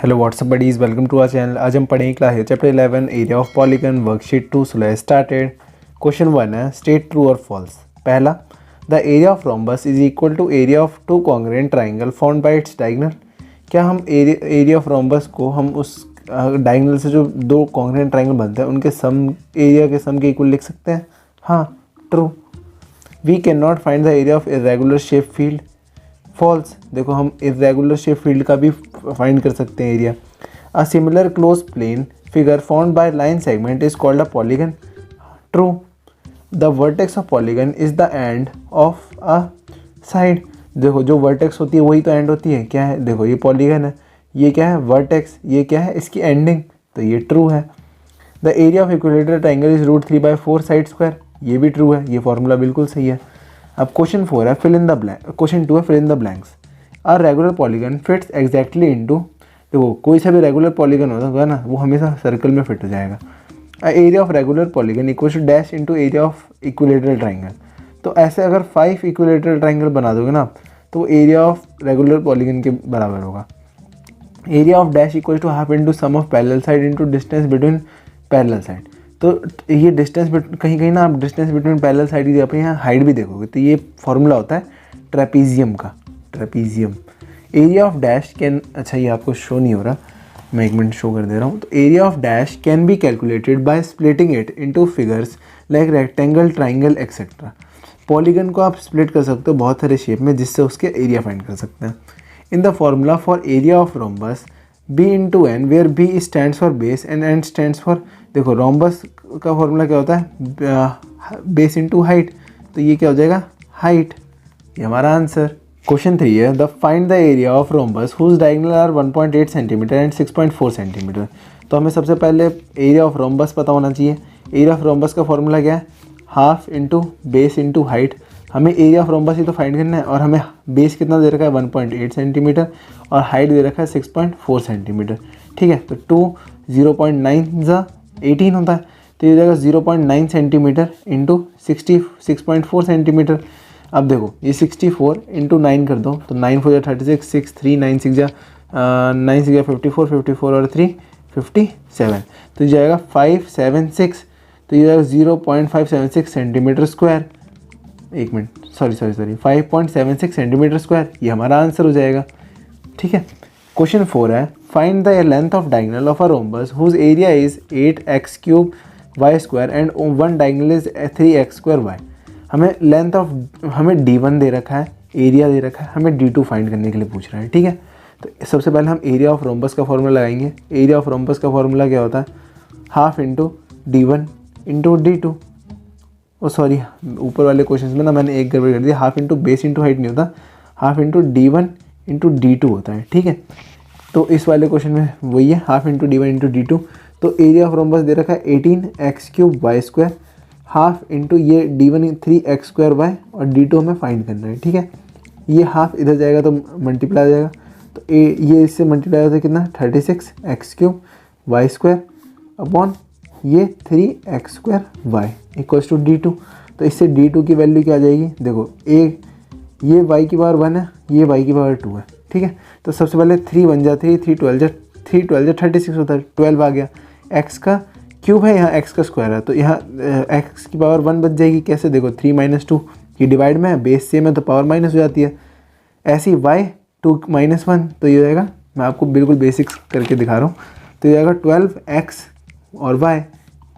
Hello whatsapp buddies, welcome to our channel. आज हम पढ़ेंगे class chapter 11 area of polygon worksheet 2 let's started. Question 1 है state true और false. पहला, the area of rhombus is equal to area of two congruent triangle found by its diagonal. क्या हम area of rhombus को हम उस diagonal से जो दो कॉन्ग्रुएंट ट्राइंगल बनते हैं उनके सम एरिया के सम के इक्वल लिख सकते हैं? हाँ, true. We can not find the area of irregular shape field. False. देखो, हम इरेगुलर शेप फील्ड का भी फाइंड कर सकते हैं area. A similar close plane figure found by line segment is called a polygon. True. The vertex of polygon is the end of a side. देखो, जो vertex होती है वही तो एंड होती है। क्या है? देखो, ये पॉलीगन है, ये क्या है? वर्टेक्स। ये क्या है? इसकी एंडिंग। तो ये ट्रू है। The area of equilateral triangle is √3/4 side square. ये भी ट्रू है, ये फॉर्मूला बिल्कुल सही है। अब क्वेश्चन 4 है fill in the blank. Question 2 है fill in the blanks. A regular polygon fits exactly into. देखो, कोई सा भी रेगुलर पॉलीगन होगा ना, वो हमेशा सर्कल में फिट हो जाएगा। Area of regular polygon equal to dash into area of equilateral triangle. तो ऐसे अगर 5 इक्विलेटरल ट्राइंगल बना दोगे ना, तो एरिया ऑफ रेगुलर पॉलीगन के बराबर होगा। Area of dash equal to half into sum of parallel side into distance between parallel side. तो ये डिस्टेंस कहीं कहीं ना आप डिस्टेंस बिटवीन पैरेलल साइड की अपने यहाँ हाइट भी देखोगे, तो ये फॉर्मूला होता है ट्रेपीजियम का। Trapezium. Area of dash can, अच्छा ये आपको शो नहीं हो रहा, मैं एक मिनट शो कर दे रहा हूँ। तो area of dash can be calculated by splitting it into figures like rectangle, triangle etcetera. Polygon को आप स्प्लिट कर सकते हो बहुत सारे शेप में, जिससे उसके एरिया फाइंड कर सकते हैं। In the formula for area of rhombus b into n, where b stands for base and n stands for. देखो, रोम्बस का फॉर्मूला क्या होता है? Base into height. तो ये क्या हो जाएगा? हाइट। ये हमारा आंसर। क्वेश्चन 3 है the find the area of rhombus whose diagonal are 1.8 centimetre and 6.4 centimetre. तो हमें सबसे पहले एरिया ऑफ रोम्बस पता होना चाहिए। एरिया ऑफ रोम्बस का फॉर्मूला क्या है? Half into base into height. हमें एरिया ऑफ रोम्बस ही तो फाइंड करना है, और हमें बेस कितना दे रखा है? 1.8 सेंटीमीटर, और हाइट दे रखा है 6.4 सेंटीमीटर। ठीक है, तो 2 0.9 18 होता है, तो ये हो जाएगा 0.9 सेंटीमीटर इंटू 6.4 सेंटीमीटर। अब देखो, ये 64 इंटू 9 कर दो, तो 9 4 36, 6 3 9 6 9 6 54, 54 और 3 57, तो ये जाएगा 576। तो ये जाएगा 0.576 सेंटीमीटर स्क्वायर। एक मिनट, सॉरी 5.76 सेंटीमीटर स्क्वायर, ये हमारा आंसर हो जाएगा। ठीक है। क्वेश्चन 4 है find the length of diagonal of a rhombus whose area is 8x³ y square and one diagonal is 3x² y। हमें लेंथ ऑफ, हमें d1 दे रखा है, एरिया दे रखा है, हमें d2 फाइंड करने के लिए पूछ रहा है। ठीक है, तो सबसे पहले हम एरिया ऑफ रोम्बस का फॉर्मूला लगाएंगे। एरिया ऑफ रोम्बस का फॉर्मूला क्या होता है? Half into d1 into d2। ओ सॉरी, ऊपर वाले क्वेश्चन में ना मैंने एक गड़बड़ कर दिया, half into base into height नहीं होता, half into d1 into d2 होता है। ठीक है, तो इस वाले क्वेश्चन में वही है, half into d1 into d2। तो एरिया ऑफ रोम्बस दे रखा है 18x³ y square, half into ये d1 3x² y, और d2 हमें फाइंड करना है। ठीक है, ये हाफ इधर जाएगा तो मल्टीप्लाई हो जाएगा, तो ये इससे मल्टीप्लाई होता है कितना? 36x³ y स्क्वायर अपॉन ये 3x² y equals to d2। तो इससे d2 की वैल्यू क्या आ जाएगी? देखो, ये y की पावर 1 है, ये y की पावर 2 है। ठीक है, तो सबसे पहले 3 बन जाती है, 3 12 36 होता है, 12 आ गया। x का क्यूब है, यहाँ x का स्क्वायर है, तो यहाँ x की पावर 1 बच जाएगी। कैसे? देखो, 3 - 2 ये डिवाइड में है, बेस सेम है तो पावर माइनस हो जाती है। ऐसी y 2 - 1, तो ये हो जाएगा, मैं आपको बिल्कुल बेसिक्स करके दिखा रहा हूँ, तो ये जाएगा 12x और y।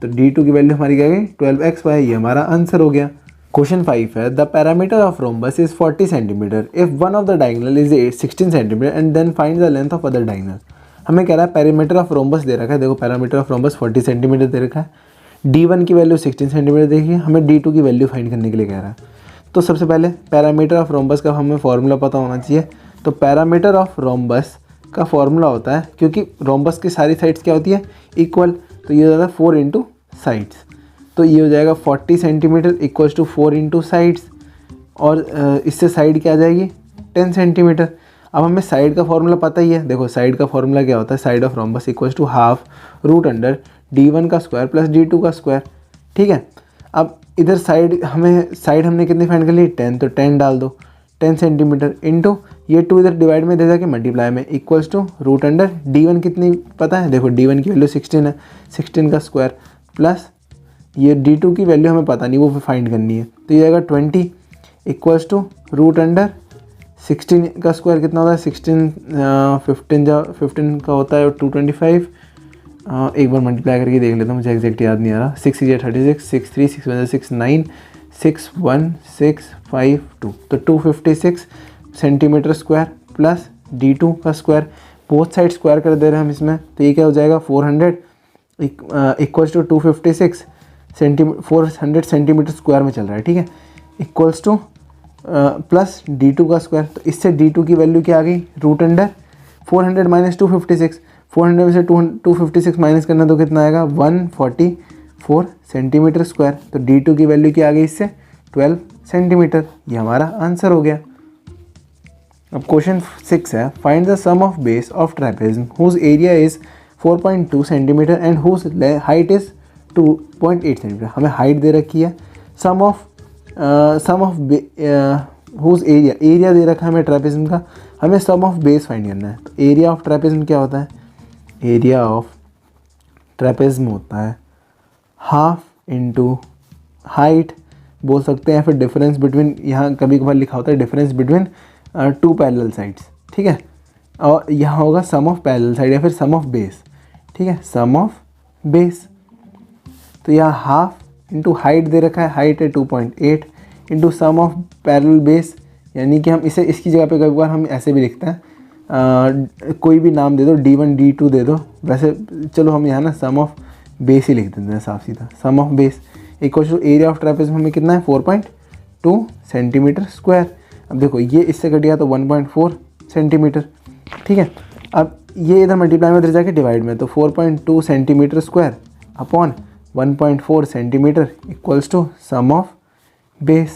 तो d2 की वैल्यू हमारी क्या गई? 12xy। ये हमारा आंसर हो गया। क्वेश्चन 5 है the perimeter of rhombus is 40 centimetre if one of the diagonal is 16 centimetre and then find the length of other diagonal. हमें कह रहा है पैरामीटर ऑफ रोम्बस दे रखा है। देखो, पैरामीटर ऑफ रोम्बस 40 सेंटीमीटर दे रखा है, d1 की वैल्यू 16 सेंटीमीटर देखिए, हमें d2 की वैल्यू फाइंड करने के लिए कह रहा है। तो सबसे पहले पैरामीटर ऑफ रोम्बस का हमें फॉर्मूला पता होना चाहिए। तो पैरामीटर ऑफ रोम्बस का फॉर्मूला होता है, क्योंकि रोम्बस की सारी साइड्स क्या होती है? इक्वल। तो ये हो जाता है 4 इंटू साइड्स, तो ये हो जाएगा 40 centimetre equals to 4 into sides, और इससे साइड क्या आ जाएगी? 10 सेंटीमीटर। अब हमें साइड का फॉर्मूला पता ही है। देखो, साइड का फॉर्मूला क्या होता है? Side of rhombus equals to half root under d1 का स्क्वायर प्लस d2 का स्क्वायर। ठीक है, अब इधर साइड हमने कितनी फाइंड कर ली? 10, तो 10 डाल दो। 10 सेंटीमीटर इंटू ये 2 इधर डिवाइड में दे जाके मल्टीप्लाई में equals to root under D1 कितनी पता है, देखो D1 की वैल्यू 16 है, 16 का स्क्वायर प्लस ये D2 की वैल्यू हमें पता नहीं, वो फाइंड करनी है, तो ये आएगा 20 इक्वल्स टू रूट अंडर 16 का स्क्वायर कितना होता है 16 15 का होता है 225। एक बार मल्टीप्लाई करके देख लेता हूँ, मुझे एग्जैक्ट याद नहीं आ रहा। 6 6 36 6 3 6 1 6 9 6 1 6 5 2, तो 256 सेंटीमीटर स्क्वायर प्लस D2 का स्क्वायर, बोथ साइड स्क्वायर कर दे रहे हैं हम इसमें, तो ये क्या हो जाएगा 400 इक्वल्स टू 256 400 सेंटीमीटर स्क्वायर में चल रहा है, ठीक है, इक्वल्स टू प्लस D2 का स्क्वायर। तो इससे D2 की वैल्यू क्या आ गई, रूट अंडर 400 माइनस 256, 400 में से 256 माइनस करना तो कितना आएगा 144 सेंटीमीटर स्क्वायर। तो D2 की वैल्यू क्या आ गई इससे 12 सेंटीमीटर, ये हमारा आंसर हो गया। अब क्वेश्चन 6 है, find the sum of base of trapezium whose area is 4.2 centimetre and whose height is 2.8 centimetre. हमें हाइट दे रखी है, सम ऑफ हुज एरिया दे रखा है हमें ट्रेपेजियम का, हमें सम ऑफ बेस फाइंड करना है। तो एरिया ऑफ ट्रेपेजियम क्या होता है, एरिया ऑफ ट्रेपेजियम होता है हाफ इंटू हाइट बोल सकते हैं, फिर डिफरेंस बिटवीन, यहाँ कभी कभार लिखा होता है डिफरेंस बिटवीन 2 पैरेलल साइड्स, ठीक है, और यहाँ होगा सम ऑफ पैरेलल साइड या फिर सम ऑफ बेस, ठीक है, सम ऑफ बेस। तो यहाँ हाफ इंटू हाइट दे रखा है, हाइट है 2.8 into sum of parallel base, यानी कि हम इसे इसकी जगह पे कई बार हम ऐसे भी लिखते हैं, कोई भी नाम दे दो, D1 D2 दे दो, वैसे चलो हम यहाँ ना सम ऑफ बेस ही लिख देते हैं साफ सीधा, sum of base equal to area of trapezium हमें कितना है 4.2 सेंटीमीटर स्क्वायर। अब देखो ये इससे कट गया तो 1.4 सेंटीमीटर, ठीक है। अब ये इधर मल्टीप्लाई में इधर जाके डिवाइड में, तो 4.2 centimetre square upon 1.4 centimetre equals to sum of base,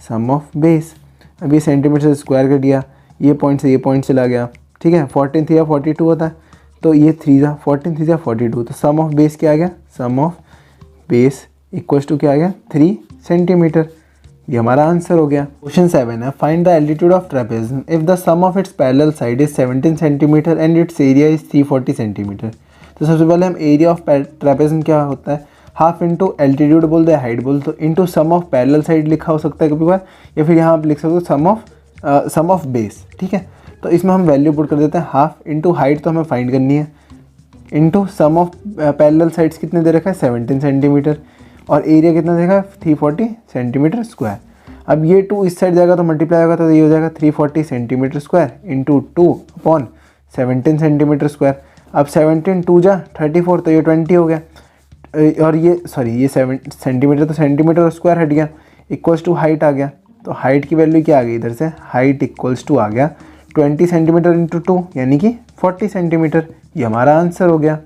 sum of base. अब ये सेंटीमीटर से स्क्वायर कर दिया, ये पॉइंट से ये पॉइंट चला गया, ठीक है, 14 3 या 42 होता है, तो ये 3 था 14 3 या 42, तो सम ऑफ बेस क्या आ गया, सम ऑफ बेस इक्वल्स टू क्या आ गया 3 सेंटीमीटर, ये हमारा आंसर हो गया। क्वेश्चन 7 है, find the altitude of trapezium if the sum of its parallel side is 17 centimetre and its area is 340 centimetre. तो सबसे पहले हम एरिया ऑफ ट्रेपेजियम क्या होता है, हाफ इंटू एल्टीट्यूड बोल दे हाइट बोल, तो into sum of parallel side लिखा हो सकता है कभी बार, या फिर यहाँ आप लिख सकते हो सम ऑफ बेस, ठीक है। तो इसमें हम वैल्यू पुट कर देते हैं, हाफ इंटू हाइट तो हमें फाइंड करनी है, into sum of parallel sides कितने दे रखा है 17 सेंटीमीटर, और एरिया कितना देखा है 340 सेंटीमीटर स्क्वायर। अब ये 2 इस साइड जाएगा तो मल्टीप्लाई होगा, तो ये हो जाएगा 340 centimetre square into 2 upon 17 centimetre square. अब 17 2 जा 34, तो ये 20 हो गया, और ये 7 सेंटीमीटर, तो सेंटीमीटर स्क्वायर हट गया, इक्वल्स टू हाइट आ गया। तो हाइट की वैल्यू क्या आ गई इधर से, हाइट इक्वल्स टू आ गया 20 सेंटीमीटर इंटू 2 यानी कि 40 सेंटीमीटर, ये हमारा आंसर हो गया।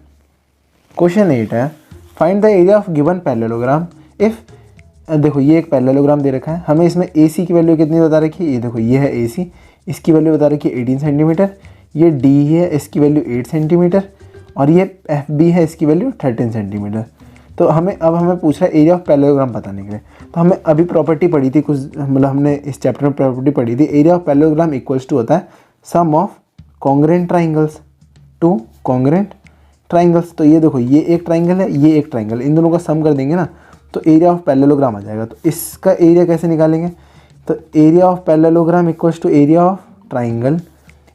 क्वेश्चन 8 है, find the area of given parallelogram if, देखो ये एक पैरेललोग्राम दे रखा है, हमें इसमें AC की वैल्यू कितनी बता रखी है, ये देखो ये है AC, इसकी वैल्यू बता रखी है 18 सेंटीमीटर, ये D है इसकी वैल्यू 8 सेंटीमीटर, और ये FB है इसकी वैल्यू 13 सेंटीमीटर। तो अब हमें पूछ रहा है एरिया ऑफ पैरेललोग्राम बताने के लिए। तो हमें अभी प्रॉपर्टी पढ़ी थी कुछ, मतलब हमने इस चैप्टर में प्रॉपर्टी पढ़ी थी, area of parallelogram equals to होता है sum of congruent triangles to congruent triangles. तो ये देखो ये एक ट्राइंगल है, ये एक ट्राइंगल, इन दोनों का सम कर देंगे ना तो एरिया ऑफ पैरेललोग्राम आ जाएगा। तो इसका एरिया कैसे निकालेंगे, तो area of parallelogram equals to area of triangle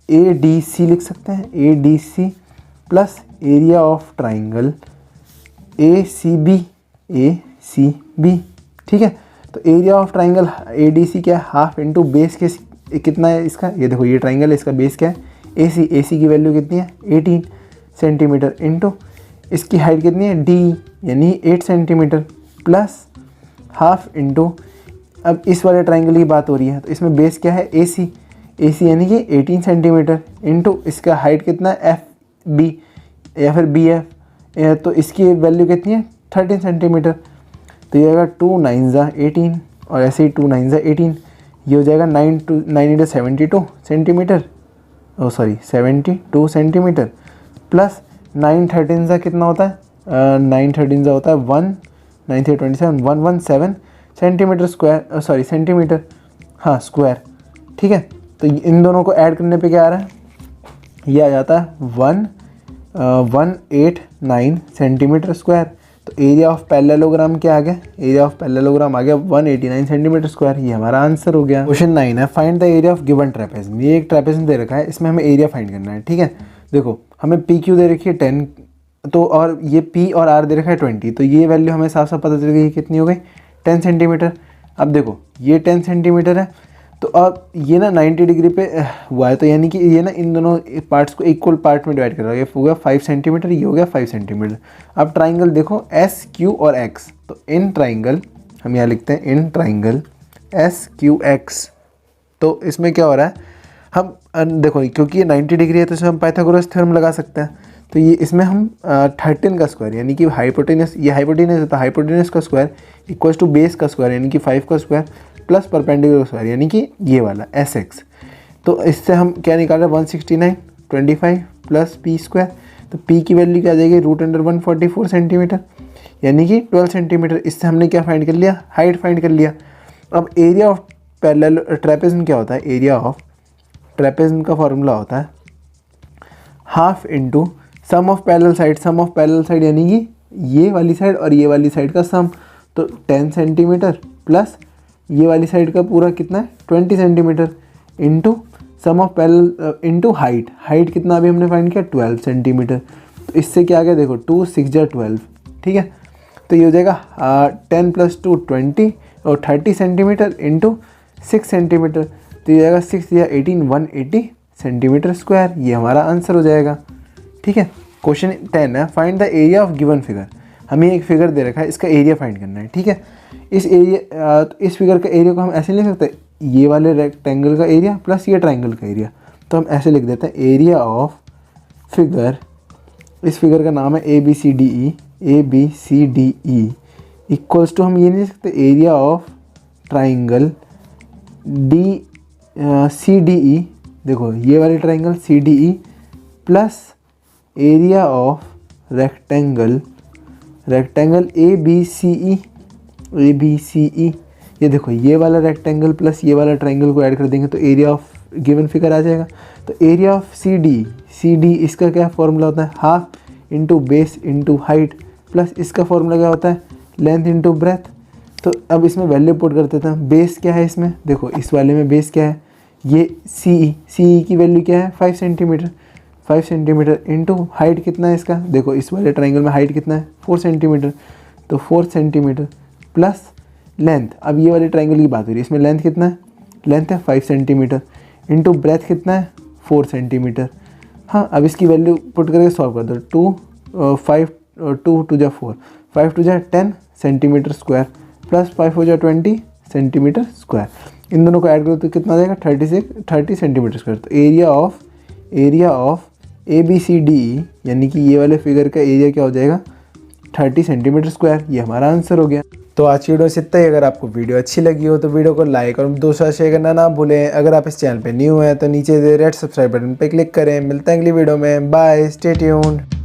ADC लिख सकते हैं, ADC plus area of triangle ACB, ठीक है। तो एरिया ऑफ ट्राइंगल ADC क्या है, हाफ इंटू बेस के कितना है इसका, ये देखो ये ट्राइंगल है, इसका बेस क्या है AC की वैल्यू कितनी है 18 सेंटीमीटर इंटू इसकी हाइट कितनी है D यानी 8 सेंटीमीटर प्लस हाफ इंटू, अब इस वाले ट्राइंगल की बात हो रही है तो इसमें बेस क्या है AC यानी कि 18 सेंटीमीटर इंटू इसका हाइट कितना है FB या फिर BF, तो इसकी वैल्यू कितनी है 13 सेंटीमीटर। तो ये आएगा 2 9 ज़ा 18 और ऐसे ही 2 9 ज़ा 18, ये हो जाएगा 9 72 सेंटीमीटर, 72 सेंटीमीटर प्लस 9 13 ज़ा कितना होता है 9 13 ज़ा होता है 1 9 3 27 117 सेंटीमीटर स्क्वायर, सेंटीमीटर हाँ स्क्वायर। ठीक है। तो इन दोनों को ऐड करने पे क्या आ रहा है, ये आ जाता है 189 सेंटीमीटर स्क्वायर। तो एरिया ऑफ पैरेललोग्राम क्या आ गया, एरिया ऑफ पैरेललोग्राम आ गया 189 सेंटीमीटर स्क्वायर। ये हमारा आंसर हो गया। क्वेश्चन 9 है, find the area of given trapezium. ये एक ट्रेपेजियम दे रखा है, इसमें हमें एरिया फाइंड करना है, ठीक है। देखो हमें पी क्यू दे रखी है 10, तो और ये पी और आर दे रखा है 20, तो ये वैल्यू हमें साफ साफ पता चल गई कितनी हो गई, 10 सेंटीमीटर। अब देखो ये 10 सेंटीमीटर है, तो अब ये ना 90 डिग्री पे हुआ है, तो यानी कि ये ना इन दोनों पार्ट्स को इक्वल पार्ट में डिवाइड कर रहा है। ये हो गया 5 सेंटीमीटर, ये हो गया 5 सेंटीमीटर। अब ट्राइंगल देखो एस क्यू और एक्स, तो इन ट्राइंगल हम यहाँ लिखते हैं in triangle S Q x. तो इसमें क्या हो रहा है, हम देखो क्योंकि ये 90 डिग्री है तो इसमें हम पाइथागोरस थ्योरम लगा सकते हैं। तो ये इसमें हम 13 का स्क्वायर यानी कि हाइपोटेनस, ये हाइपोटेनस है तो हाइपोटेनस का स्क्वायर इक्वल टू बेस का स्क्वायर यानी कि 5 का स्क्वायर प्लस परपेंडिकुलर स्क्वायर यानी कि ये वाला एस एक्स। तो इससे हम क्या निकाल रहे हैं 169 25 प्लस पी स्क्वायर। तो पी की वैल्यू क्या आ जाएगी √144 सेंटीमीटर यानी कि 12 सेंटीमीटर। इससे हमने क्या फाइंड कर लिया, हाइट फाइंड कर लिया। अब एरिया ऑफ पैरेलल ट्रेपेजियम क्या होता है, एरिया ऑफ ट्रेपेजियम का फॉर्मूला होता है half into sum of parallel side. Sum of parallel side यानी कि ये वाली साइड और ये वाली साइड का सम। तो 10 सेंटीमीटर प्लस ये वाली साइड का पूरा कितना है 20 centimetre into sum of parallel into height. Height कितना अभी हमने फाइंड किया 12 सेंटीमीटर। तो इससे क्या आ गया देखो 2 6 जा 12, ठीक है। तो ये हो जाएगा 10 + 2 20 और 30 सेंटीमीटर इंटू 6 सेंटीमीटर। तो ये जाएगा 6 या 18 180 सेंटीमीटर स्क्वायर। ये हमारा आंसर हो जाएगा, ठीक है। क्वेश्चन 10 है, find the area of given figure. हमें एक फिगर दे रखा है, इसका एरिया फाइंड करना है, ठीक है। इस एरिया इस फिगर का एरिया को हम ऐसे लिख सकते हैं, ये वाले रेक्टेंगल का एरिया प्लस ये ट्राइंगल का एरिया। तो हम ऐसे लिख देते हैं एरिया ऑफ फिगर, इस फिगर का नाम है ABCDE इक्वल्स टू, हम ये नहीं लिख सकते एरिया ऑफ ट्राइंगल CDE, देखो ये वाले triangle CDE plus area of rectangle ABCE। ये देखो ये वाला रेक्टेंगल प्लस ये वाला ट्राइंगल को ऐड कर देंगे तो एरिया ऑफ गिवन फिगर आ जाएगा। तो एरिया ऑफ CD इसका क्या फॉर्मूला होता है, half into base into height plus इसका फॉर्मूला क्या होता है लेंथ इंटू ब्रेथ। तो अब इसमें वैल्यू पुट कर देते हैं। बेस क्या है इसमें, देखो इस वाले में बेस क्या है, ये CE की वैल्यू क्या है 5 सेंटीमीटर इंटू हाइट कितना है इसका, देखो इस वाले ट्राइंगल में हाइट कितना है 4 सेंटीमीटर। तो 4 सेंटीमीटर प्लस लेंथ, अब ये वाले ट्राइंगल की बात हो रही है, इसमें लेंथ कितना है, लेंथ है 5 सेंटीमीटर इंटू ब्रेथ कितना है 4 सेंटीमीटर। हाँ, अब इसकी वैल्यू पुट करके सॉल्व कर दो। 2 5 2 2 जा 4 5 2 जा 10 सेंटीमीटर स्क्वायर प्लस 5 हो जा 20 सेंटीमीटर स्क्वायर। इन दोनों को ऐड करो तो कितना आ जाएगा 30 सेंटीमीटर स्क्वायर। तो एरिया ऑफ ABCDE यानी कि ये वाले फिगर का एरिया क्या हो जाएगा 30 सेंटीमीटर स्क्वायर। ये हमारा आंसर हो गया। तो आज की वीडियो से इतना ही। अगर आपको वीडियो अच्छी लगी हो तो वीडियो को लाइक और दोस्तों शेयर करना ना भूलें। अगर आप इस चैनल पे न्यू हैं तो नीचे दे रेड सब्सक्राइब बटन पे क्लिक करें। मिलते हैं अगली वीडियो में, बाय, स्टे ट्यून्ड।